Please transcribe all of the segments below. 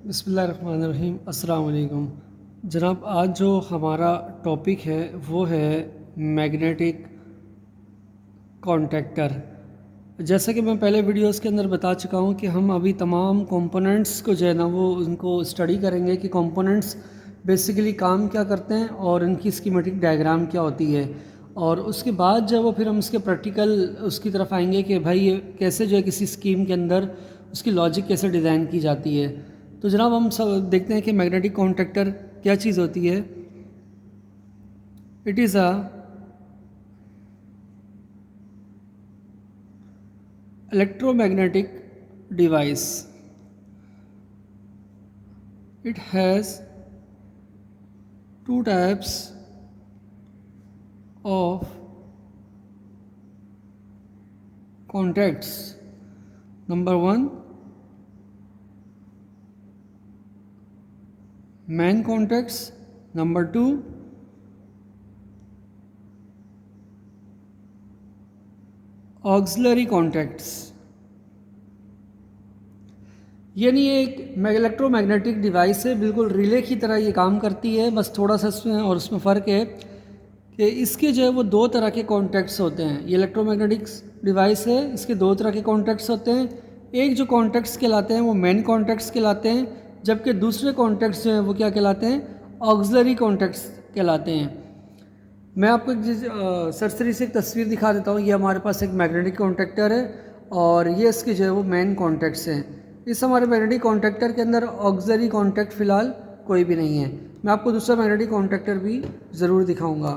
बिस्मिल्लाहिर्रहमानिर्रहीम। अस्सलाम वालेकुम जनाब। आज जो हमारा टॉपिक है वो है मैग्नेटिक कॉन्टैक्टर। जैसा कि मैं पहले वीडियोस के अंदर बता चुका हूँ कि हम अभी तमाम कंपोनेंट्स को जो है ना वो उनको स्टडी करेंगे कि कंपोनेंट्स बेसिकली काम क्या करते हैं और इनकी स्कीमेटिक डायग्राम क्या होती है। और उसके बाद जब वो फिर हम इसके प्रैक्टिकल उसकी तरफ आएंगे कि भाई ये कैसे जो है किसी स्कीम के अंदर उसकी लॉजिक कैसे डिज़ाइन की जाती है। तो जनाब हम सब देखते हैं कि मैग्नेटिक कॉन्टैक्टर क्या चीज़ होती है। It is a electromagnetic device. It has two types of contacts. Number one, main contacts. Number two, auxiliary contacts. यानी ये एक इलेक्ट्रोमैग्नेटिक डिवाइस है, बिल्कुल रिले की तरह ये काम करती है। बस थोड़ा सा इसमें और उसमें फ़र्क है कि इसके जो है वो दो तरह के कॉन्टैक्ट्स होते हैं। ये इलेक्ट्रोमैग्नेटिक डिवाइस है, इसके दो तरह के कॉन्टैक्ट्स होते हैं। एक जो कॉन्टैक्ट्स कहलाते हैं वो मेन कॉन्टैक्ट्स कहलाते हैं, जबकि दूसरे कॉन्टैक्ट्स जो हैं वो क्या कहलाते हैं, ऑक्सिलरी कॉन्टैक्ट्स कहलाते हैं। मैं आपको एक सरसरी से एक तस्वीर दिखा देता हूँ। ये हमारे पास एक मैग्नेटिक कॉन्टैक्टर है और ये इसके जो है वो मेन कॉन्टैक्ट्स हैं। इस हमारे मैग्नेटिक कॉन्टैक्टर के अंदर ऑक्सिलरी कॉन्टैक्ट फ़िलहाल कोई भी नहीं है। मैं आपको दूसरा मैग्नेटिक कॉन्टैक्टर भी ज़रूर दिखाऊंगा।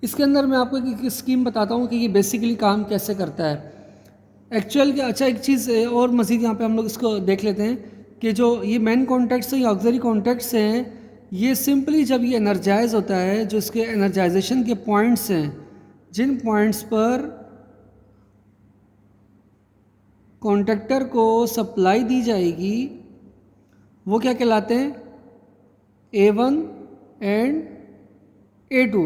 इसके अंदर मैं आपको एक स्कीम बताता हूँ कि ये बेसिकली काम कैसे करता है। एक्चुअल के अच्छा एक चीज़ और मज़ीद यहाँ पे हम लोग इसको देख लेते हैं कि जो ये मेन कॉन्टैक्ट्स हैं या ऑक्सिलरी कॉन्टैक्ट्स हैं, ये सिंपली जब ये एनर्जाइज होता है, जो इसके एनर्जाइजेशन के पॉइंट्स हैं, जिन पॉइंट्स पर कॉन्टैक्टर को सप्लाई दी जाएगी वो क्या कहलाते हैं, A1 एंड A2,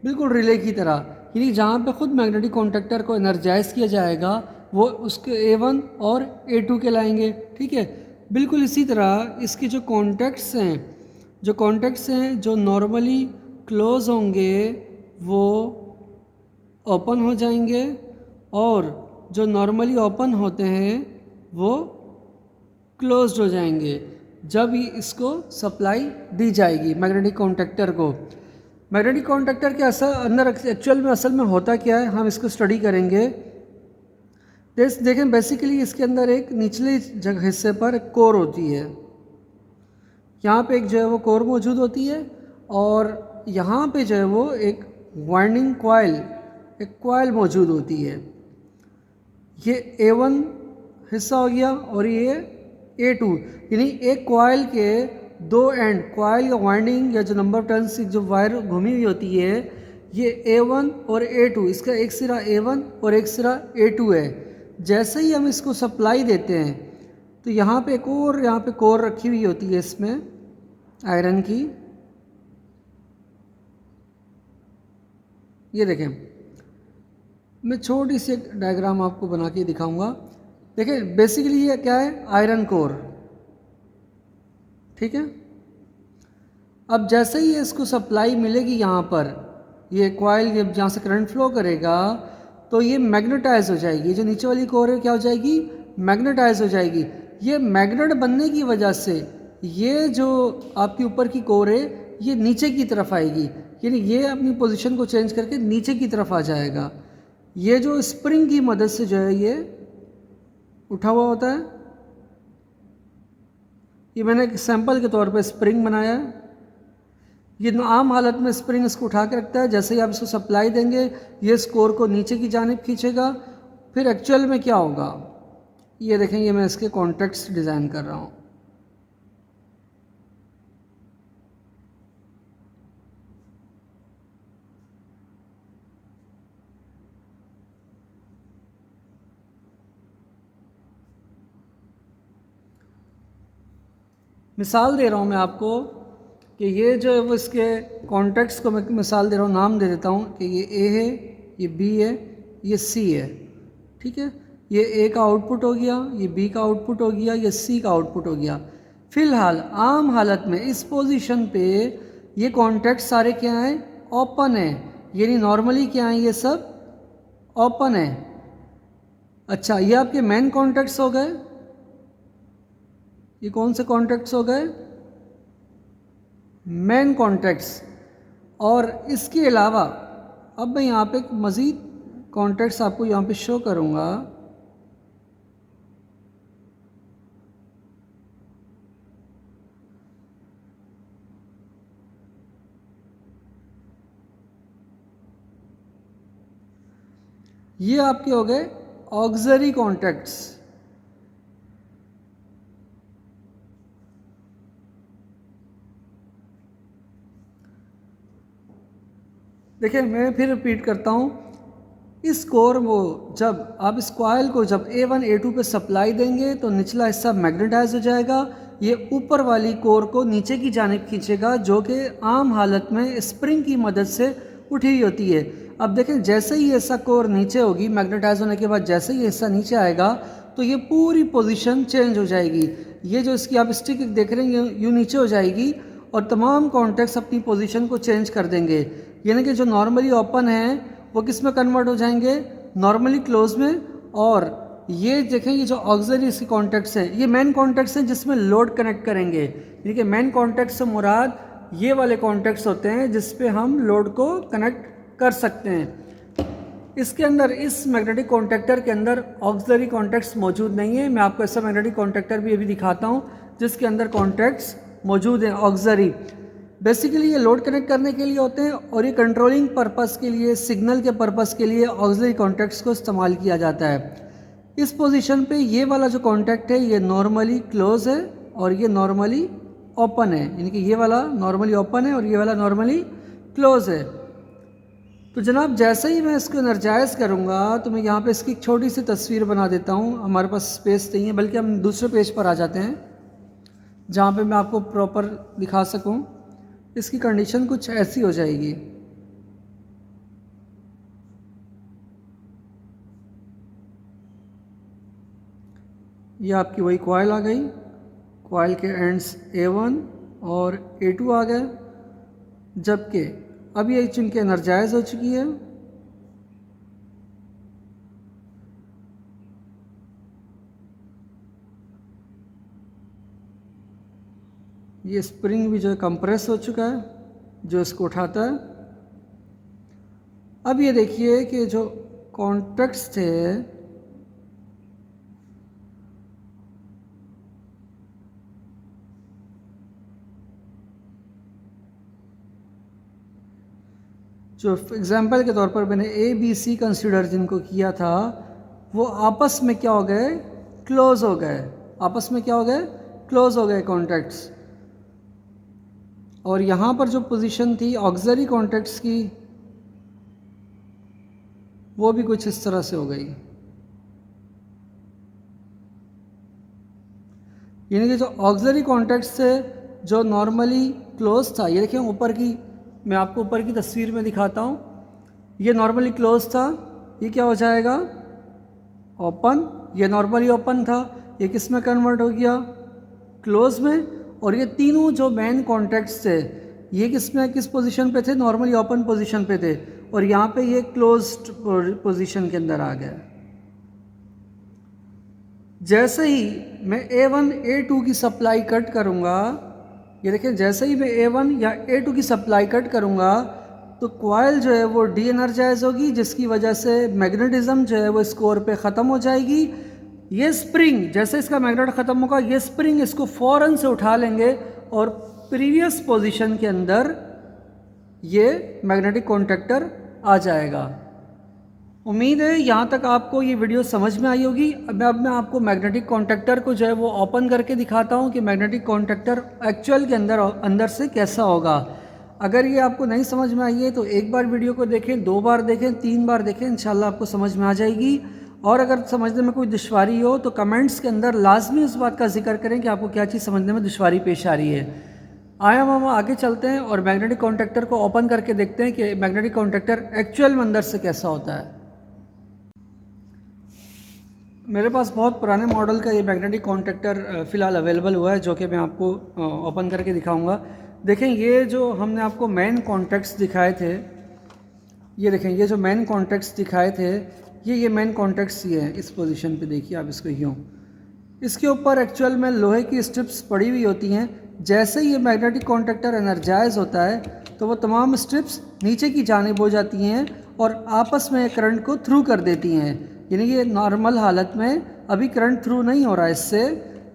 बिल्कुल रिले की तरह। यानी जहाँ पे ख़ुद मैग्नेटिक कॉन्टैक्टर को एनर्जाइज किया जाएगा वो उसके A1 और A2 के लाएंगे। ठीक है, बिल्कुल इसी तरह इसके जो कॉन्टैक्ट्स हैं जो नॉर्मली क्लोज होंगे वो ओपन हो जाएंगे, और जो नॉर्मली ओपन होते हैं वो क्लोज्ड हो जाएंगे जब इसको सप्लाई दी जाएगी मैग्नेटिक कॉन्टैक्टर को। मैग्नेटिक कॉन्टैक्टर के अंदर एक्चुअल में असल में होता क्या है, हम इसको स्टडी करेंगे। देखें, बेसिकली इसके अंदर एक निचले जगह हिस्से पर एक कोर होती है। यहाँ पे एक जो है वो कोर मौजूद होती है और यहाँ पे जो है वो एक वाइंडिंग एक कॉइल मौजूद होती है। ये A1 हिस्सा हो गया और ये A2, यानी एक कॉइल के दो एंड, कॉइल का वाइंडिंग या जो नंबर ऑफ टर्न्स जो वायर घूमी हुई होती है, ये A1 और A2, इसका एक सिरा A1 और एक सिरा A2 है। जैसे ही हम इसको सप्लाई देते हैं तो यहाँ पे एक और यहाँ पे कोर रखी हुई होती है इसमें आयरन की। ये देखें, मैं छोटी सी एक डायग्राम आपको बना के दिखाऊंगा। देखें, बेसिकली ये क्या है, आयरन कोर। ठीक है, अब जैसे ही इसको सप्लाई मिलेगी यहाँ पर, ये कॉइल जहाँ से करंट फ्लो करेगा तो ये मैग्नेटाइज हो जाएगी। जो नीचे वाली कोर है क्या हो जाएगी, मैग्नेटाइज हो जाएगी। ये मैग्नेट बनने की वजह से ये जो आपकी ऊपर की कोर है ये नीचे की तरफ आएगी, यानी ये अपनी पोजीशन को चेंज करके नीचे की तरफ आ जाएगा। ये जो स्प्रिंग की मदद से जो है ये उठा हुआ होता है। ये मैंने एक सैंपल के तौर पे स्प्रिंग बनाया है। ये आम हालत में स्प्रिंग इसको उठा के रखता है। जैसे ही आप इसको सप्लाई देंगे ये इस कोर को नीचे की जानिब खींचेगा। फिर एक्चुअल में क्या होगा, ये देखें, ये मैं इसके कॉन्टैक्ट्स डिज़ाइन कर रहा हूँ। मिसाल दे रहा हूँ मैं आपको कि ये जो है वो इसके कॉन्टैक्ट्स को मैं मिसाल दे रहा हूँ, नाम दे देता हूँ कि ये A है, ये B है, ये C है। ठीक है, ये ए का आउटपुट हो गया, ये बी का आउटपुट हो गया, ये सी का आउटपुट हो गया। फिलहाल आम हालत में इस पोजीशन पे ये कॉन्टैक्ट सारे क्या हैं, ओपन है, यानी नॉर्मली क्या है, ये सब ओपन है। अच्छा, ये आपके मेन कॉन्टैक्ट्स हो गए। ये कौन से कॉन्टैक्ट्स हो गए, मेन कॉन्टैक्ट्स। और इसके अलावा अब मैं यहाँ पे एक मज़ीद कॉन्टैक्ट्स आपको यहाँ पे शो करूँगा। ये आपके हो गए ऑक्सिलरी कॉन्टैक्ट्स। देखिए, मैं फिर रिपीट करता हूँ, इस कोर वो जब आप इस कॉइल को जब A1 A2 पे सप्लाई देंगे तो निचला हिस्सा मैग्नेटाइज हो जाएगा। ये ऊपर वाली कोर को नीचे की जानिब खींचेगा, जो कि आम हालत में स्प्रिंग की मदद से उठी हुई होती है। अब देखें, जैसे ही ऐसा कोर नीचे होगी, मैग्नेटाइज होने के बाद जैसे ही हिस्सा नीचे आएगा तो ये पूरी पोजीशन चेंज हो जाएगी। ये जो इसकी आप स्टिक देख रहे हैं, यूँ नीचे हो जाएगी और तमाम कॉन्टैक्ट्स अपनी पोजीशन को चेंज कर देंगे। यानी कि जो नॉर्मली ओपन है वो किस में कन्वर्ट हो जाएंगे, नॉर्मली क्लोज में। और ये देखें, ये जो ऑक्सिलरी इसके कॉन्टैक्ट्स हैं, ये मेन कॉन्टैक्ट्स हैं जिसमें लोड कनेक्ट करेंगे। यानी कि मेन कॉन्टैक्ट से मुराद ये वाले कॉन्टैक्ट्स होते हैं जिस पे हम लोड को कनेक्ट कर सकते हैं। इसके अंदर, इस मैग्नेटिक कॉन्टैक्टर के अंदर ऑक्सिलरी कॉन्टैक्ट्स मौजूद नहीं है। मैं आपको ऐसा मैग्नेटिक कॉन्टैक्टर भी अभी दिखाता हूँ जिसके अंदर कॉन्टैक्ट्स मौजूद हैं ऑक्सिलरी। बेसिकली ये लोड कनेक्ट करने के लिए होते हैं और ये कंट्रोलिंग पर्पस के लिए, सिग्नल के पर्पस के लिए ऑक्सिलरी कॉन्टैक्ट्स को इस्तेमाल किया जाता है। इस पोजीशन पे ये वाला जो कॉन्टैक्ट है ये नॉर्मली क्लोज है और ये नॉर्मली ओपन है। यानी कि ये वाला नॉर्मली ओपन है और ये वाला नॉर्मली क्लोज है। तो जनाब, जैसे ही मैं इसको एनर्जाइज करूँगा तो मैं यहाँ पे इसकी एक छोटी सी तस्वीर बना देता हूँ। हमारे पास स्पेस नहीं है, बल्कि हम दूसरे पेज पर आ जाते हैं जहाँ पे मैं आपको प्रॉपर दिखा सकूँ। इसकी कंडीशन कुछ ऐसी हो जाएगी। ये आपकी वही कॉइल आ गई, कॉइल के एंड्स A1 और A2 आ गए, जबकि अब ये चूँकि एनर्जाइज हो चुकी है। ये स्प्रिंग भी जो है कंप्रेस हो चुका है, जो इसको उठाता है। अब ये देखिए कि जो कॉन्टैक्ट्स थे जो एग्जाम्पल के तौर पर मैंने ABC कंसीडर जिनको किया था, वो आपस में क्या हो गए, क्लोज हो गए। आपस में क्या हो गए, क्लोज हो गए कॉन्टैक्ट्स। और यहाँ पर जो पोजीशन थी ऑक्सिलरी कॉन्टैक्ट्स की, वो भी कुछ इस तरह से हो गई। यानी कि जो ऑक्सिलरी कॉन्टैक्ट्स से जो नॉर्मली क्लोज था, ये देखिए ऊपर की, मैं आपको ऊपर की तस्वीर में दिखाता हूँ। ये नॉर्मली क्लोज था, ये क्या हो जाएगा, ओपन। ये नॉर्मली ओपन था, ये किस में कन्वर्ट हो गया, क्लोज में। और ये तीनों जो मेन कॉन्टैक्ट्स थे, ये किस में, किस पोजीशन पे थे, नॉर्मली ओपन पोजीशन पे थे, और यहाँ पे ये क्लोज्ड पोजीशन के अंदर आ गया। जैसे ही मैं A1 A2 की सप्लाई कट करूँगा, ये देखें, जैसे ही मैं A1 या A2 की सप्लाई कट करूँगा तो कॉइल जो है वो डी एनर्जाइज होगी, जिसकी वजह से मैग्नेटिज्म जो है वो इस कोर पे ख़त्म हो जाएगी। ये स्प्रिंग, जैसे इसका मैग्नेट ख़त्म होगा, ये स्प्रिंग इसको फ़ौरन से उठा लेंगे और प्रीवियस पोजीशन के अंदर ये मैग्नेटिक कॉन्टैक्टर आ जाएगा। उम्मीद है यहाँ तक आपको ये वीडियो समझ में आई होगी। अब मैं आपको मैग्नेटिक कॉन्टैक्टर को जो है वो ओपन करके दिखाता हूँ कि मैग्नेटिक कॉन्टैक्टर एक्चुअल के अंदर से कैसा होगा। अगर ये आपको नहीं समझ में आई है तो एक बार वीडियो को देखें, 2 बार देखें, 3 बार देखें, इंशाल्लाह आपको समझ में आ जाएगी। और अगर समझने में कोई दुश्वारी हो तो कमेंट्स के अंदर लाजमी उस बात का जिक्र करें कि आपको क्या चीज़ समझने में दुश्वारी पेश आ रही है। आया हम आगे चलते हैं और मैग्नेटिक कॉन्टैक्टर को ओपन करके देखते हैं कि मैग्नेटिक कॉन्टैक्टर एक्चुअल में अंदर से कैसा होता है। मेरे पास बहुत पुराने मॉडल का ये मैग्नेटिक कॉन्टैक्टर फ़िलहाल अवेलेबल हुआ है, जो कि मैं आपको ओपन करके दिखाऊंगा। देखें, ये जो हमने आपको मेन कॉन्टैक्ट्स दिखाए थे, ये देखें, ये जो मेन कॉन्टैक्ट्स दिखाए थे, ये मेन कॉन्टैक्ट्स ये हैं। इस पोजीशन पे देखिए आप इसको यूँ, इसके ऊपर एक्चुअल में लोहे की स्ट्रिप्स पड़ी हुई होती हैं। जैसे ही ये मैग्नेटिक कॉन्टैक्टर एनर्जाइज होता है तो वो तमाम स्ट्रिप्स नीचे की जानिब हो जाती हैं और आपस में करंट को थ्रू कर देती हैं। यानी ये नॉर्मल हालत में अभी करंट थ्रू नहीं हो रहा है इससे,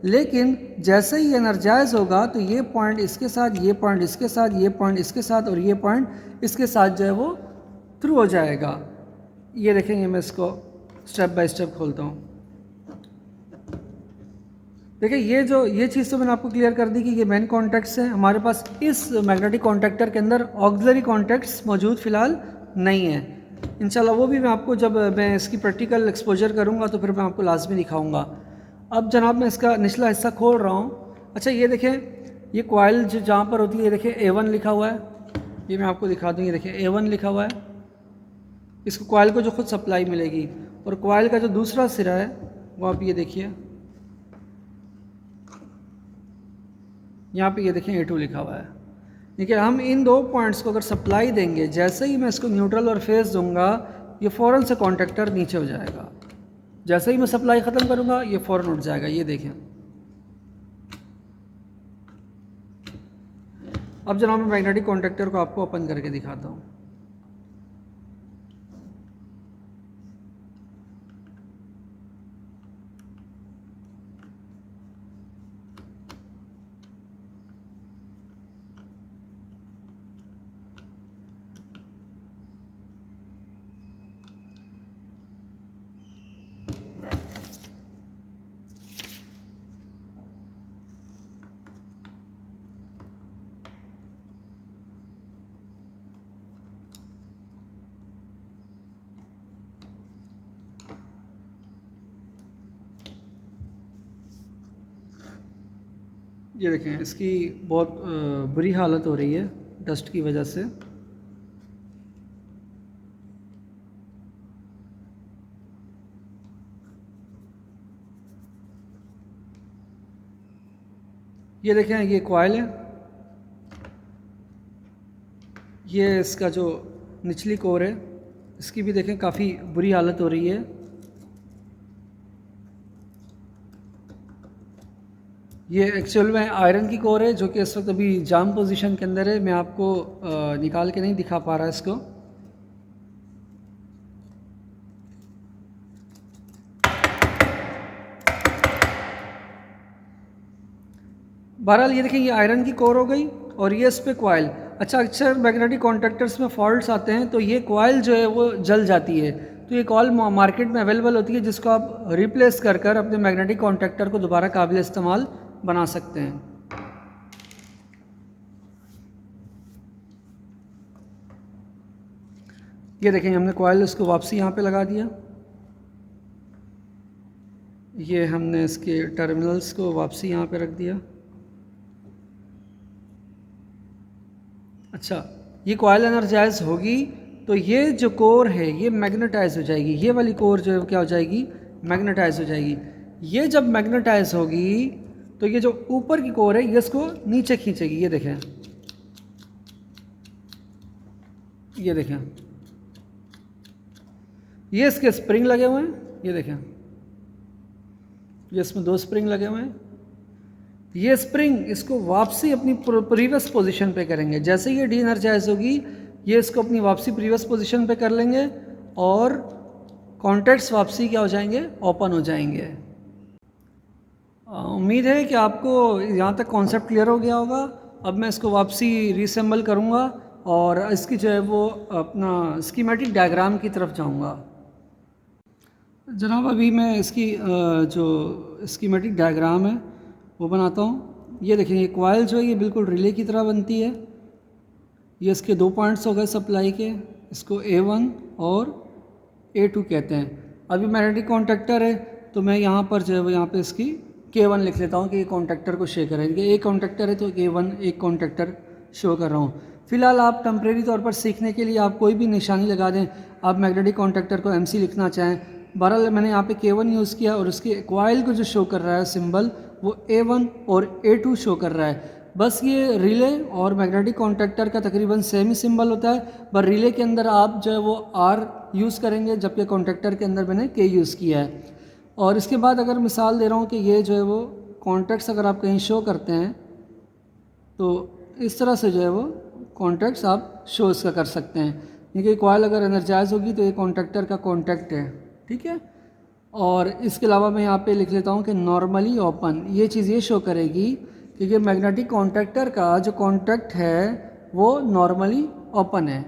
लेकिन जैसे ही एनर्जाइज होगा तो ये पॉइंट इसके साथ, ये पॉइंट इसके साथ, ये पॉइंट इसके साथ और ये पॉइंट इसके साथ जो है वो थ्रू हो जाएगा। ये देखेंगे, मैं इसको स्टेप बाय स्टेप खोलता हूँ। देखिए, ये चीज़ तो मैंने आपको क्लियर कर दी कि ये मेन कॉन्टैक्ट्स हैं। हमारे पास इस मैग्नेटिक कॉन्टैक्टर के अंदर ऑक्सिलरी कॉन्टैक्ट्स मौजूद फ़िलहाल नहीं है। इंशाल्लाह वो भी मैं आपको, जब मैं इसकी प्रैक्टिकल एक्सपोजर करूँगा तो फिर मैं आपको लाजमी दिखाऊँगा। अब जनाब मैं इसका निचला हिस्सा खोल रहा हूँ। अच्छा, ये देखें, ये कॉइल जो जहाँ पर होती है, ये देखिए A1 लिखा हुआ है। ये मैं आपको दिखा दूँ, ये देखिए A1 लिखा हुआ है। इसको कॉइल को जो खुद सप्लाई मिलेगी, और कॉइल का जो दूसरा सिरा है वो आप ये देखिए, यहाँ पे ये देखें A2 लिखा हुआ है। देखिए, हम इन दो पॉइंट्स को अगर सप्लाई देंगे, जैसे ही मैं इसको न्यूट्रल और फेस दूंगा, ये फ़ौरन से कॉन्टैक्टर नीचे हो जाएगा। जैसे ही मैं सप्लाई ख़त्म करूँगा ये फ़ौरन उठ जाएगा। ये देखें। अब जनाब मैं मैग्नेटिक कॉन्टैक्टर को आपको ओपन करके दिखाता हूँ। ये देखें, इसकी बहुत बुरी हालत हो रही है डस्ट की वजह से। ये देखें, ये कॉइल है, ये इसका जो निचली कोर है, इसकी भी देखें काफ़ी बुरी हालत हो रही है। ये एक्चुअल में आयरन की कोर है, जो कि इस वक्त अभी जाम पोजीशन के अंदर है। मैं आपको निकाल के नहीं दिखा पा रहा इसको। बहरहाल ये देखिए, ये आयरन की कोर हो गई और ये इस पर कॉइल। अच्छा, अक्सर मैग्नेटिक कॉन्टैक्टर्स में फॉल्ट्स आते हैं तो ये कॉइल जो है वो जल जाती है। तो ये कॉइल मार्केट में अवेलेबल होती है, जिसको आप रिप्लेस कर कर अपने मैग्नेटिक कॉन्टैक्टर को दोबारा काबिल इस्तेमाल बना सकते हैं। ये देखें, हमने कॉइल इसको वापसी यहाँ पे लगा दिया। ये हमने इसके टर्मिनल्स को वापसी यहाँ पे रख दिया। अच्छा, ये कॉइल एनर्जाइज होगी तो ये जो कोर है ये मैग्नेटाइज हो जाएगी। ये वाली कोर जो है क्या हो जाएगी, मैग्नेटाइज हो जाएगी। ये जब मैग्नेटाइज होगी तो ये जो ऊपर की कोर है ये इसको नीचे खींचेगी। ये देखें, ये देखें, ये इसके स्प्रिंग लगे हुए हैं। ये देखें, ये इसमें दो स्प्रिंग लगे हुए हैं। ये स्प्रिंग इसको वापसी अपनी प्रीवियस पोजीशन पे करेंगे। जैसे ये डी एनर्जाइज होगी, ये इसको अपनी वापसी प्रीवियस पोजीशन पे कर लेंगे और कॉन्टैक्ट्स वापसी क्या हो जाएंगे, ओपन हो जाएंगे। उम्मीद है कि आपको यहाँ तक कॉन्सेप्ट क्लियर हो गया होगा। अब मैं इसको वापसी रीअसेंबल करूँगा और इसकी जो है वो अपना स्कीमेटिक डायग्राम की तरफ जाऊँगा। जनाब, अभी मैं इसकी जो स्कीमेटिक डायग्राम है वो बनाता हूँ। ये देखें, ये कॉइल जो है ये बिल्कुल रिले की तरह बनती है। ये इसके दो पॉइंट्स हो गए सप्लाई के, इसको A1 और A2 कहते हैं। अभी मैग्नेटिक कॉन्टैक्टर है तो मैं यहाँ पर जो है वो यहाँ पे इसकी K1 लिख लेता हूँ कि ये कॉन्टैक्टर को शो करें। एक कॉन्टैक्टर है तो K1 एक कॉन्टैक्टर शो कर रहा हूँ। फ़िलहाल आप टेम्प्रेरी तौर पर सीखने के लिए आप कोई भी निशानी लगा दें। आप मैग्नेटिक कॉन्टैक्टर को MC लिखना चाहें बहरहाल मैंने यहाँ पे K1 यूज़ किया और उसके कॉइल को जो शो कर रहा है सिंबल वो A1 और A2 शो कर रहा है। बस ये रिले और मैग्नेटिक कॉन्टैक्टर का तकरीबन सेम ही सिंबल होता है, पर रिले के अंदर आप जो है वो R यूज़ करेंगे जबकि कॉन्टैक्टर के अंदर मैंने K यूज़ किया है। और इसके बाद अगर मिसाल दे रहा हूँ कि ये जो है वो कॉन्टैक्ट्स अगर आप कहीं शो करते हैं तो इस तरह से जो है वो कॉन्टैक्ट्स आप शो इसका कर सकते हैं। क्योंकि कॉइल अगर एनर्जाइज होगी तो ये कॉन्टैक्टर का कॉन्टैक्ट है, ठीक है। और इसके अलावा मैं यहाँ पे लिख लेता हूँ कि नॉर्मली ओपन, ये चीज़ ये शो करेगी क्योंकि मैग्नेटिक कॉन्टैक्टर का जो कॉन्टैक्ट है वो नॉर्मली ओपन है।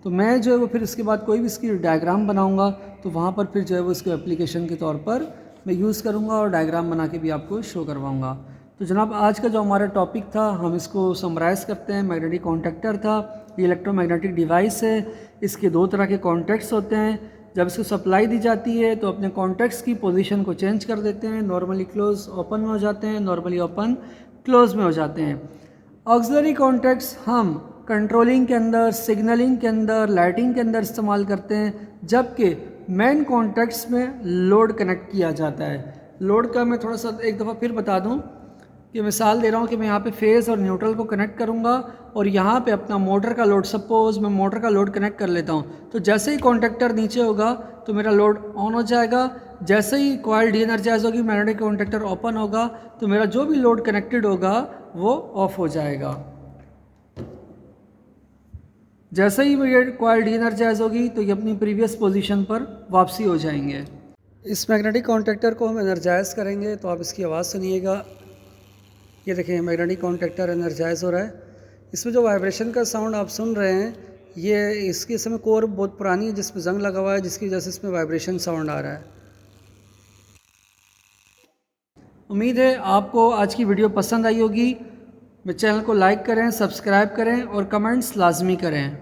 तो मैं जो है वो फिर इसके बाद कोई भी इसकी डायग्राम बनाऊँगा तो वहाँ पर फिर जो है वो इसको एप्लीकेशन के तौर पर मैं यूज़ करूँगा और डायग्राम बना के भी आपको शो करवाऊँगा। तो जनाब आज का जो हमारा टॉपिक था हम इसको समराइज़ करते हैं। मैग्नेटिक कॉन्टैक्टर था, ये इलेक्ट्रोमैग्नेटिक डिवाइस है, इसके दो तरह के कॉन्टैक्ट्स होते हैं। जब इसको सप्लाई दी जाती है तो अपने कॉन्टैक्ट्स की पोजीशन को चेंज कर देते हैं, नॉर्मली क्लोज ओपन में हो जाते हैं, नॉर्मली ओपन क्लोज में हो जाते हैं। ऑक्सिलरी कॉन्टैक्ट्स हम कंट्रोलिंग के अंदर, सिग्नलिंग के अंदर, लाइटिंग के अंदर इस्तेमाल करते हैं, जबकि मेन कॉन्टैक्ट्स में लोड कनेक्ट किया जाता है। लोड का मैं थोड़ा सा एक दफ़ा फिर बता दूं कि मिसाल दे रहा हूँ कि मैं यहाँ पे फेज़ और न्यूट्रल को कनेक्ट करूँगा और यहाँ पे अपना मोटर का लोड, सपोज़ मैं मोटर का लोड कनेक्ट कर लेता हूँ, तो जैसे ही कॉन्टैक्टर नीचे होगा तो मेरा लोड ऑन हो जाएगा। जैसे ही कॉइल डी एनर्जाइज होगी, मैग्नेटिक कॉन्टैक्टर ओपन होगा तो मेरा जो भी लोड कनेक्टेड होगा वो ऑफ हो जाएगा। जैसे ही ये कॉइल डी एनर्जाइज होगी तो ये अपनी प्रीवियस पोजीशन पर वापसी हो जाएंगे। इस मैग्नेटिक कॉन्टैक्टर को हम एनर्जाइज करेंगे तो आप इसकी आवाज़ सुनिएगा। ये देखें मैग्नेटिक कॉन्टैक्टर एनर्जाइज हो रहा है। इसमें जो वाइब्रेशन का साउंड आप सुन रहे हैं ये इसकी समय कोर बहुत पुरानी है जिसमें जंग लगा हुआ है, जिसकी वजह से इसमें वाइब्रेशन साउंड आ रहा है। उम्मीद है आपको आज की वीडियो पसंद आई होगी। मेरे चैनल को लाइक करें, सब्सक्राइब करें और कमेंट्स लाजमी करें।